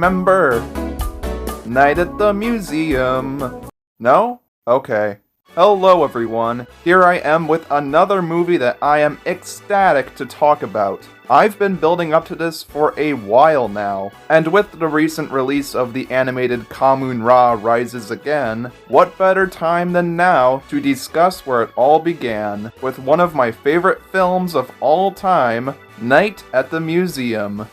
remember. Night at the museum. No? Okay. Hello everyone, here I am with another movie that I am ecstatic to talk about. I've been building up to this for a while now, and with the recent release of the animated Amun-Ra Rises Again, what better time than now to discuss where it all began with one of my favorite films of all time, Night at the Museum.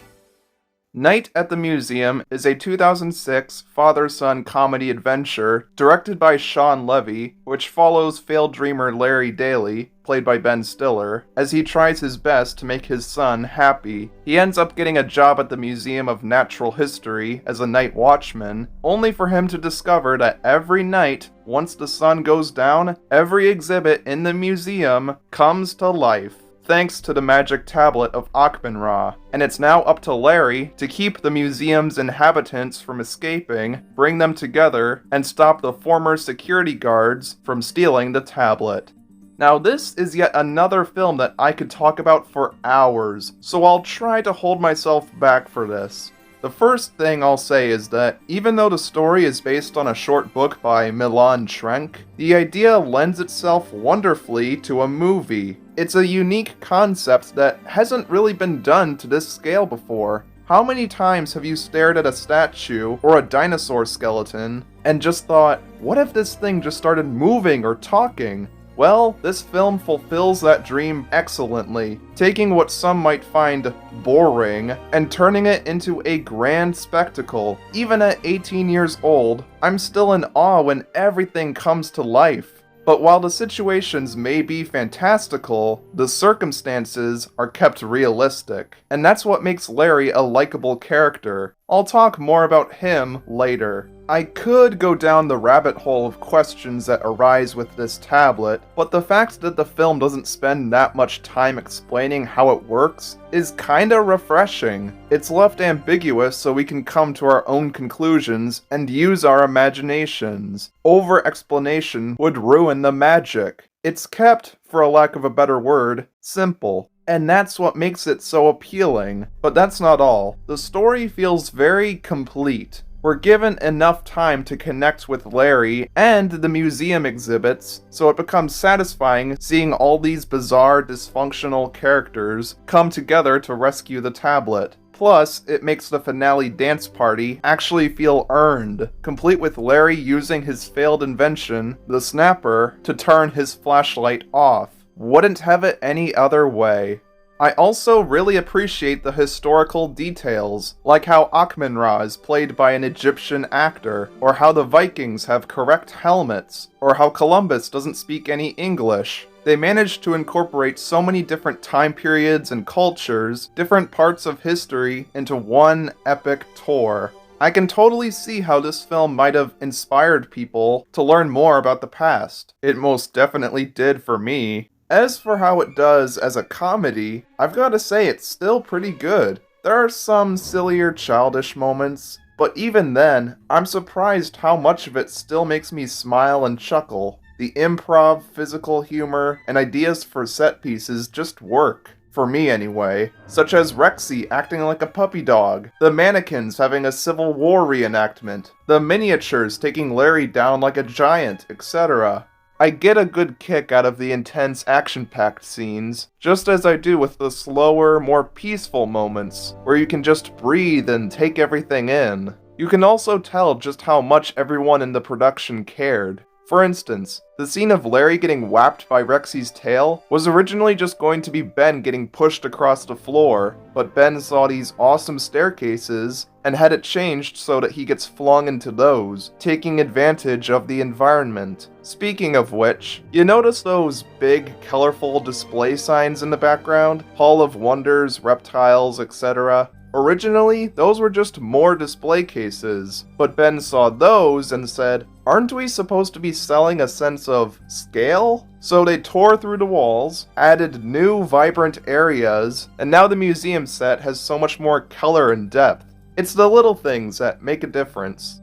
Night at the Museum is a 2006 father-son comedy adventure directed by Shawn Levy, which follows failed dreamer Larry Daly, played by Ben Stiller, as he tries his best to make his son happy. He ends up getting a job at the Museum of Natural History as a night watchman, only for him to discover that every night, once the sun goes down, every exhibit in the museum comes to life, thanks to the magic tablet of Amun-Ra, and it's now up to Larry to keep the museum's inhabitants from escaping, bring them together, and stop the former security guards from stealing the tablet. Now this is yet another film that I could talk about for hours, so I'll try to hold myself back for this. The first thing I'll say is that, even though the story is based on a short book by Milan Trenk, the idea lends itself wonderfully to a movie. It's a unique concept that hasn't really been done to this scale before. How many times have you stared at a statue or a dinosaur skeleton and just thought, what if this thing just started moving or talking? Well, this film fulfills that dream excellently, taking what some might find boring and turning it into a grand spectacle. Even at 18 years old, I'm still in awe when everything comes to life. But while the situations may be fantastical, the circumstances are kept realistic, and that's what makes Larry a likable character. I'll talk more about him later. I could go down the rabbit hole of questions that arise with this tablet, but the fact that the film doesn't spend that much time explaining how it works is kinda refreshing. It's left ambiguous so we can come to our own conclusions and use our imaginations. Over-explanation would ruin the magic. It's kept, for a lack of a better word, simple. And that's what makes it so appealing. But that's not all. The story feels very complete. We're given enough time to connect with Larry and the museum exhibits, so it becomes satisfying seeing all these bizarre, dysfunctional characters come together to rescue the tablet. Plus, it makes the finale dance party actually feel earned, complete with Larry using his failed invention, the snapper, to turn his flashlight off. Wouldn't have it any other way. I also really appreciate the historical details, like how Amun-Ra is played by an Egyptian actor, or how the Vikings have correct helmets, or how Columbus doesn't speak any English. They managed to incorporate so many different time periods and cultures, different parts of history, into one epic tour. I can totally see how this film might have inspired people to learn more about the past. It most definitely did for me. As for how it does as a comedy, I've gotta say it's still pretty good. There are some sillier, childish moments, but even then, I'm surprised how much of it still makes me smile and chuckle. The improv, physical humor, and ideas for set pieces just work. For me anyway, such as Rexy acting like a puppy dog, the mannequins having a Civil War reenactment, the miniatures taking Larry down like a giant, etc. I get a good kick out of the intense action-packed scenes, just as I do with the slower, more peaceful moments, where you can just breathe and take everything in. You can also tell just how much everyone in the production cared. For instance, the scene of Larry getting whapped by Rexy's tail was originally just going to be Ben getting pushed across the floor, but Ben saw these awesome staircases and had it changed so that he gets flung into those, taking advantage of the environment. Speaking of which, you notice those big, colorful display signs in the background? Hall of Wonders, reptiles, etc. Originally, those were just more display cases, but Ben saw those and said, aren't we supposed to be selling a sense of scale? So they tore through the walls, added new vibrant areas, and now the museum set has so much more color and depth. It's the little things that make a difference.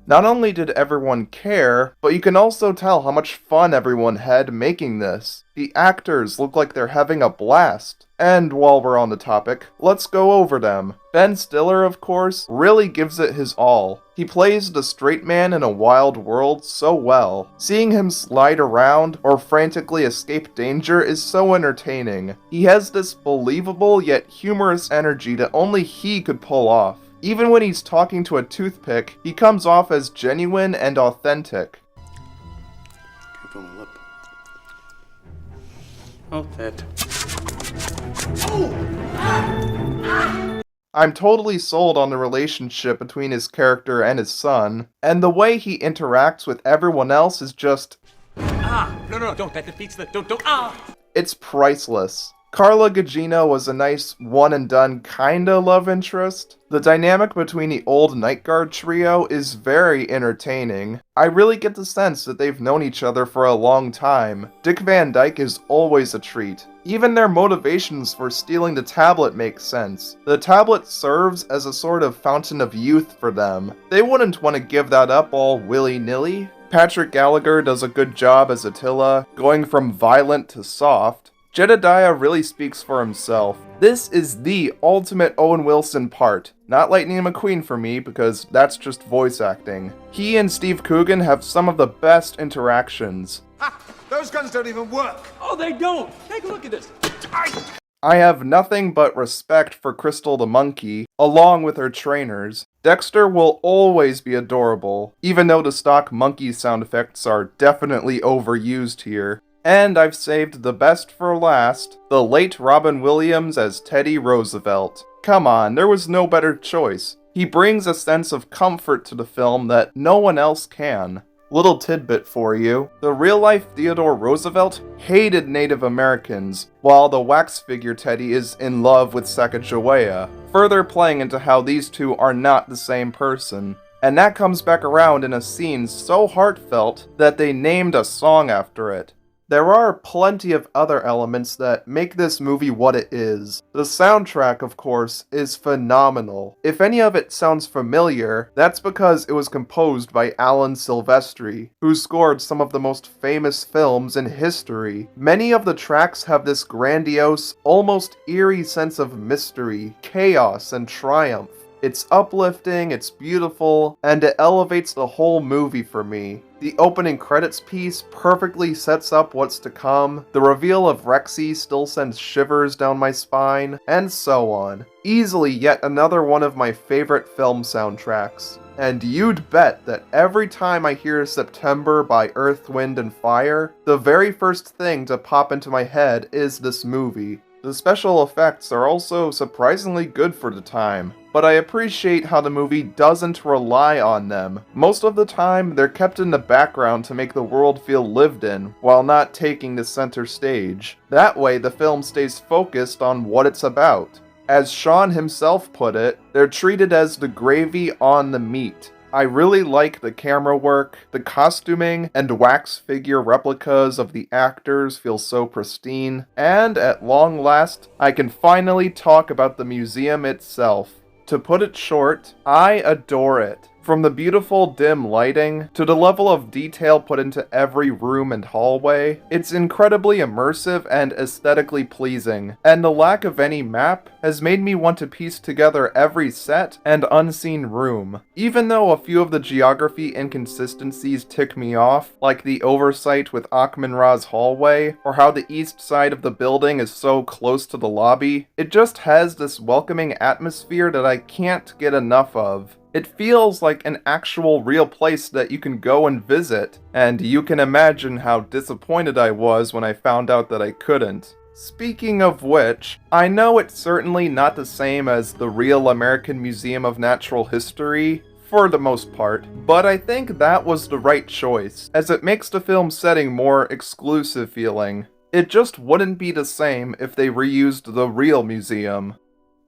Not only did everyone care, but you can also tell how much fun everyone had making this. The actors look like they're having a blast. And while we're on the topic, let's go over them. Ben Stiller, of course, really gives it his all. He plays the straight man in a wild world so well. Seeing him slide around or frantically escape danger is so entertaining. He has this believable yet humorous energy that only he could pull off. Even when he's talking to a toothpick, he comes off as genuine and authentic. Can't feel my lip. Oh, that. I'm totally sold on the relationship between his character and his son, and the way he interacts with everyone else is just... No, don't, that defeats the, don't, It's priceless. Carla Gugino was a nice one-and-done kinda love interest. The dynamic between the old Night Guard trio is very entertaining. I really get the sense that they've known each other for a long time. Dick Van Dyke is always a treat. Even their motivations for stealing the tablet make sense. The tablet serves as a sort of fountain of youth for them. They wouldn't want to give that up all willy-nilly. Patrick Gallagher does a good job as Attila, going from violent to soft. Jedediah really speaks for himself. This is the ultimate Owen Wilson part. Not Lightning McQueen for me, because that's just voice acting. He and Steve Coogan have some of the best interactions. Those guns don't even work! Oh, they don't! Take a look at this! I have nothing but respect for Crystal the monkey, along with her trainers. Dexter will always be adorable, even though the stock monkey sound effects are definitely overused here. And I've saved the best for last, the late Robin Williams as Teddy Roosevelt. Come on, there was no better choice. He brings a sense of comfort to the film that no one else can. Little tidbit for you, the real-life Theodore Roosevelt hated Native Americans, while the wax figure Teddy is in love with Sacagawea, further playing into how these two are not the same person. And that comes back around in a scene so heartfelt that they named a song after it. There are plenty of other elements that make this movie what it is. The soundtrack, of course, is phenomenal. If any of it sounds familiar, that's because it was composed by Alan Silvestri, who scored some of the most famous films in history. Many of the tracks have this grandiose, almost eerie sense of mystery, chaos, and triumph. It's uplifting, it's beautiful, and it elevates the whole movie for me. The opening credits piece perfectly sets up what's to come, the reveal of Rexy still sends shivers down my spine, and so on. Easily yet another one of my favorite film soundtracks. And you'd bet that every time I hear September by Earth, Wind & Fire, the very first thing to pop into my head is this movie. The special effects are also surprisingly good for the time, but I appreciate how the movie doesn't rely on them. Most of the time, they're kept in the background to make the world feel lived in, while not taking the center stage. That way, the film stays focused on what it's about. As Sean himself put it, they're treated as the gravy on the meat. I really like the camera work, the costuming and wax figure replicas of the actors feel so pristine, and at long last, I can finally talk about the museum itself. To put it short, I adore it. From the beautiful dim lighting, to the level of detail put into every room and hallway, it's incredibly immersive and aesthetically pleasing, and the lack of any map has made me want to piece together every set and unseen room. Even though a few of the geography inconsistencies tick me off, like the oversight with Achman-Ra's hallway, or how the east side of the building is so close to the lobby, it just has this welcoming atmosphere that I can't get enough of. It feels like an actual real place that you can go and visit, and you can imagine how disappointed I was when I found out that I couldn't. Speaking of which, I know it's certainly not the same as the real American Museum of Natural History, for the most part, but I think that was the right choice, as it makes the film setting more exclusive feeling. It just wouldn't be the same if they reused the real museum.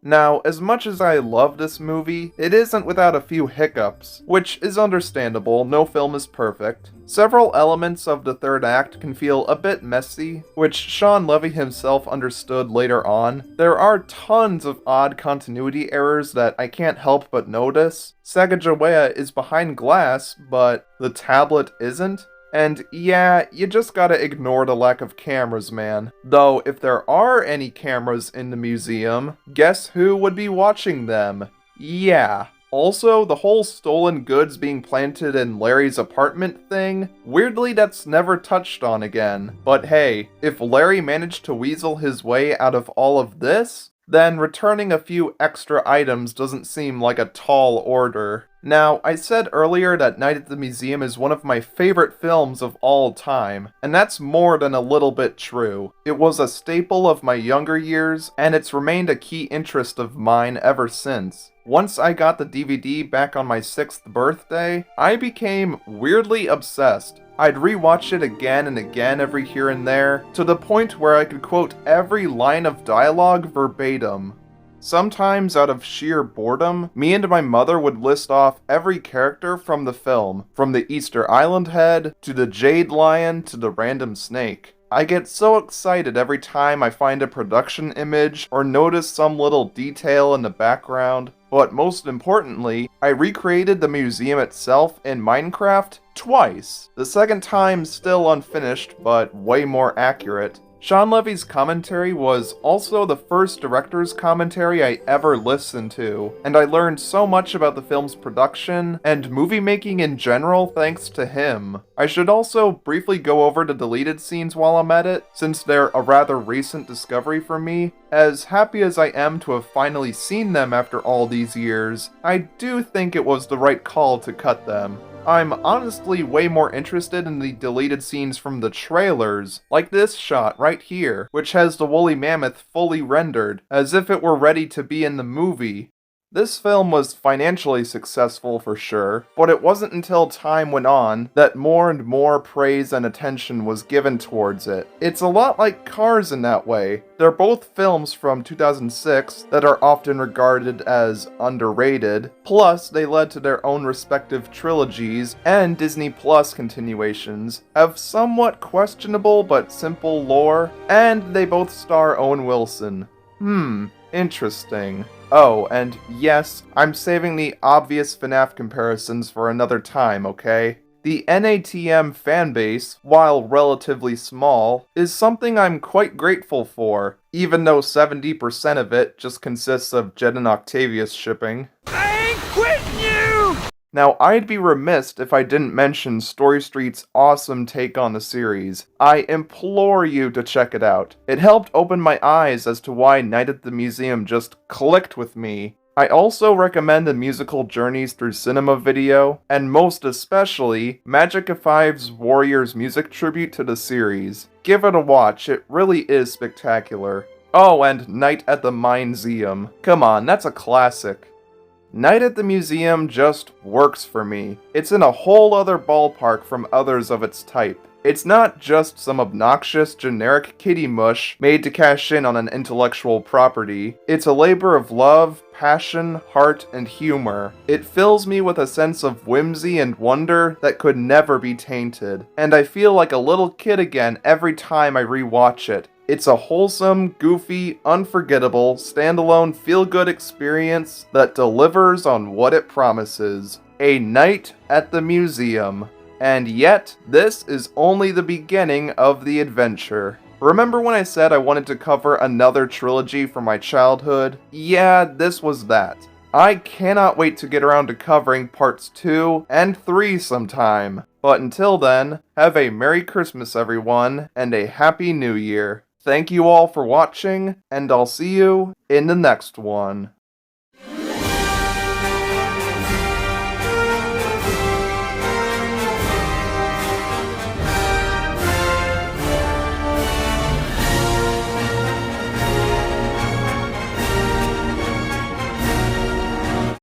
Now, as much as I love this movie, it isn't without a few hiccups, which is understandable, no film is perfect. Several elements of the third act can feel a bit messy, which Sean Levy himself understood later on. There are tons of odd continuity errors that I can't help but notice. Sacagawea is behind glass, but the tablet isn't. And yeah, you just gotta ignore the lack of cameras, man. Though, if there are any cameras in the museum, guess who would be watching them? Yeah. Also, the whole stolen goods being planted in Larry's apartment thing, weirdly that's never touched on again. But hey, if Larry managed to weasel his way out of all of this, then returning a few extra items doesn't seem like a tall order. Now, I said earlier that Night at the Museum is one of my favorite films of all time, and that's more than a little bit true. It was a staple of my younger years, and it's remained a key interest of mine ever since. Once I got the DVD back on my 6th birthday, I became weirdly obsessed. I'd rewatch it again and again every here and there, to the point where I could quote every line of dialogue verbatim. Sometimes, out of sheer boredom, me and my mother would list off every character from the film, from the Easter Island head, to the Jade Lion, to the random snake. I get so excited every time I find a production image or notice some little detail in the background. But most importantly, I recreated the museum itself in Minecraft twice. The second time still unfinished, but way more accurate. Sean Levy's commentary was also the first director's commentary I ever listened to, and I learned so much about the film's production and movie making in general thanks to him. I should also briefly go over the deleted scenes while I'm at it, since they're a rather recent discovery for me. As happy as I am to have finally seen them after all these years, I do think it was the right call to cut them. I'm honestly way more interested in the deleted scenes from the trailers, like this shot right here, which has the woolly mammoth fully rendered, as if it were ready to be in the movie. This film was financially successful for sure, but it wasn't until time went on that more and more praise and attention was given towards it. It's a lot like Cars in that way. They're both films from 2006 that are often regarded as underrated, plus they led to their own respective trilogies, and Disney Plus continuations have somewhat questionable but simple lore, and they both star Owen Wilson. Interesting. Oh, and yes, I'm saving the obvious FNAF comparisons for another time, okay? The NATM fanbase, while relatively small, is something I'm quite grateful for, even though 70% of it just consists of Jed and Octavius shipping. I ain't quitting you! Now, I'd be remiss if I didn't mention Story Street's awesome take on the series. I implore you to check it out. It helped open my eyes as to why Night at the Museum just clicked with me. I also recommend the musical Journeys Through Cinema video, and most especially, Magica5's Warriors music tribute to the series. Give it a watch, it really is spectacular. Oh, and Night at the Mineseum. Come on, that's a classic. Night at the Museum just works for me. It's in a whole other ballpark from others of its type. It's not just some obnoxious, generic kiddie mush made to cash in on an intellectual property. It's a labor of love, passion, heart, and humor. It fills me with a sense of whimsy and wonder that could never be tainted. And I feel like a little kid again every time I rewatch it. It's a wholesome, goofy, unforgettable, standalone, feel-good experience that delivers on what it promises. A night at the museum. And yet, this is only the beginning of the adventure. Remember when I said I wanted to cover another trilogy from my childhood? Yeah, this was that. I cannot wait to get around to covering parts 2 and 3 sometime. But until then, have a Merry Christmas everyone, and a Happy New Year. Thank you all for watching, and I'll see you in the next one.